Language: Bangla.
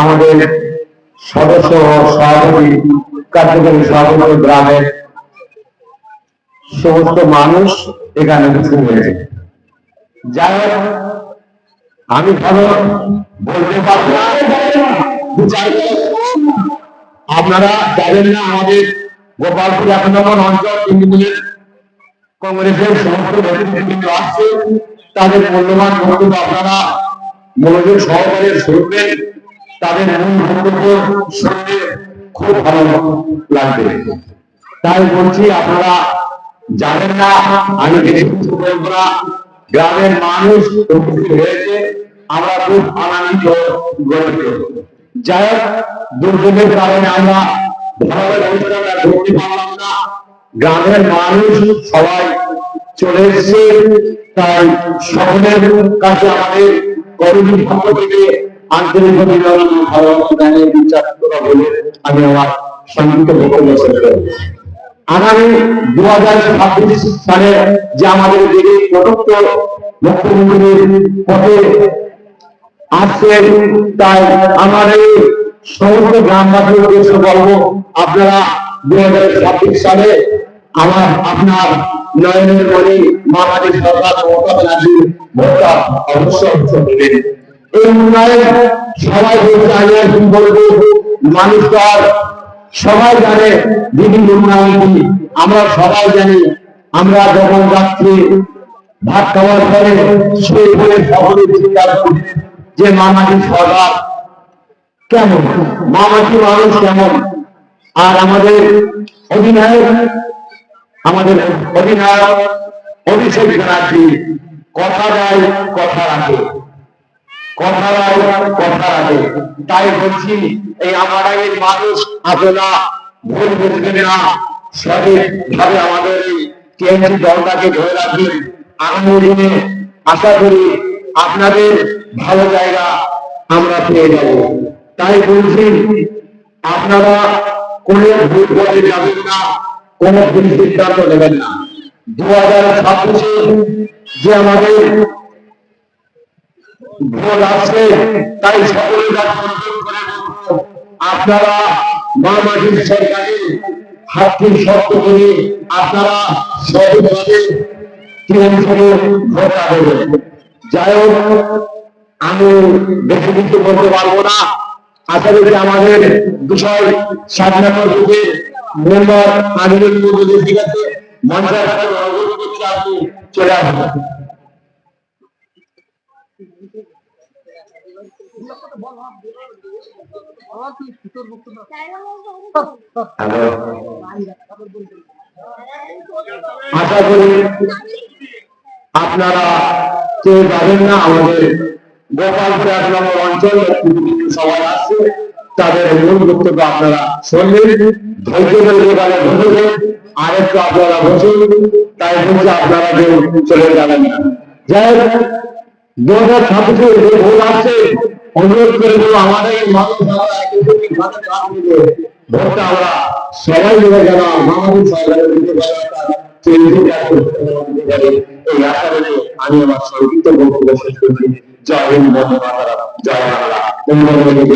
আমাদের সদস্য সভাপতি কার্যকরী সভাপতি গ্রামের সমস্ত মানুষ এখানে উপস্থিত হয়েছে। যাই হোক, আমি ভালো বলতে পারবো না, আপনারা জানেন না আমাদের গোপালপুর 1 নম্বর অঞ্চল তৃণমূলের কংগ্রেসের সমস্ত নেতৃবৃন্দ আসছে, তাদের মূল্যবান বক্তব্য আপনারা মনোযোগ সহকারে শুনবেন। তাদের মূল বক্তব্য শুনলে খুব ভালো লাগবে। তাই বলছি, আপনারা জানেন না আমি গ্রামের মানুষ উপস্থিত হয়েছে, আমরা খুব আনন্দিত গর্বিত। যাই হোক, দুর্যোগের কারণে আমরা ভালোভাবে অনুষ্ঠানটা করতে পারলাম না। গ্রামের মানুষ সবাই চলে এসেছে, তাই সকলের কাছে আমাদের কমিটির পক্ষ থেকে আন্তরিক অভিনন্দন ভালোবাসা জানিয়ে বিচার করা বলে আমি আমার সংক্ষিপ্ত বক্তব্য শেষ করব। আগামী 2026 সালে যে আমাদের দেশে প্রদত্ত মুখ্যমন্ত্রীর পদে আসছেন, তাই আমার এই সমস্ত গ্রামবাসীর উদ্দেশ্যে বলবো, আপনারা 2026 সালে আপনার নয়নের মণি বাংলাদেশ সরকার মমতা ব্যানার্জির ভোটটা অবশ্যই দেবেন। এই উন্নয়ন সবাই বলতে আমি বলবো, মানুষ তো আর সবাই জানে দিদির উন্নয়ন কি, আমরা সবাই জানি। আমরা যখন যাচ্ছি ভাত খাওয়ার পরে সেই বলে সকলে চিন্তা করি যে মামাটি সরকার কেমন, মামাটি মানুষ কেমন। আর আমাদের অধিনায়ক অভিষেক ব্যানার্জি কথা দেয় কথা রাখে, কথা দেয় কথা রাখে। তাই বলছি, এই আমাদের মানুষ আপনারা ভুল বুঝবেন না, সঠিকভাবে আমাদের এই টিএমসি দলটাকে ধরে রাখবেন। আগামী দিনে আশা করি আপনাদের ভালো জায়গা আমরা পেয়ে যাব। তাই বলছি, আপনারা কোনো ভুল পথে যাবেন না, কোনো ভুল সিদ্ধান্ত নেবেন না। 2026 যে আমাদের ভোট আসছে, তাই সকলের কাছে অনুরোধ করে বলবো, আপনারা মামাটির সরকারে হাতটি শক্ত করে আপনারা সঠিকভাবে টিএমসিকে ভোটটা দেবেন। যাই হোক, আমি বেশি কিছু বলতে পারবো না। আশা করি আমাদের বিষয় 7 নম্বর বুথে মেম্বার আমিনুল মজুদের ঠিক আছে, মঞ্চের কাছে আপনি চলে আসবেন। আশা করি আপনারা কেউ যাবেন না। আমাদের গোপালপুর 1 নম্বর অঞ্চল সবাই আসছে, তাদের মূল বক্তব্য আপনারা শুনলেন। ধৈর্য ধরে বসবেন, আর একটু আপনারা বসুন। তাই বলছে আপনারা কেউ চলে যাবেন না। যাই হোক, 2026 যে ভোট আসছে, অনুরোধ করে বলবো আমাদের মানুষ ভোটটা আমরা সবাই মিলে যেন আমাদের সরকারের দিতে পারে, এই আশা করে আমি আমার সংক্ষিপ্ত বক্তব্য শেষ করছি। জয় হিন্দ, বন্দে মাতরম, জয় বাংলা, বঙ্গবন্ধু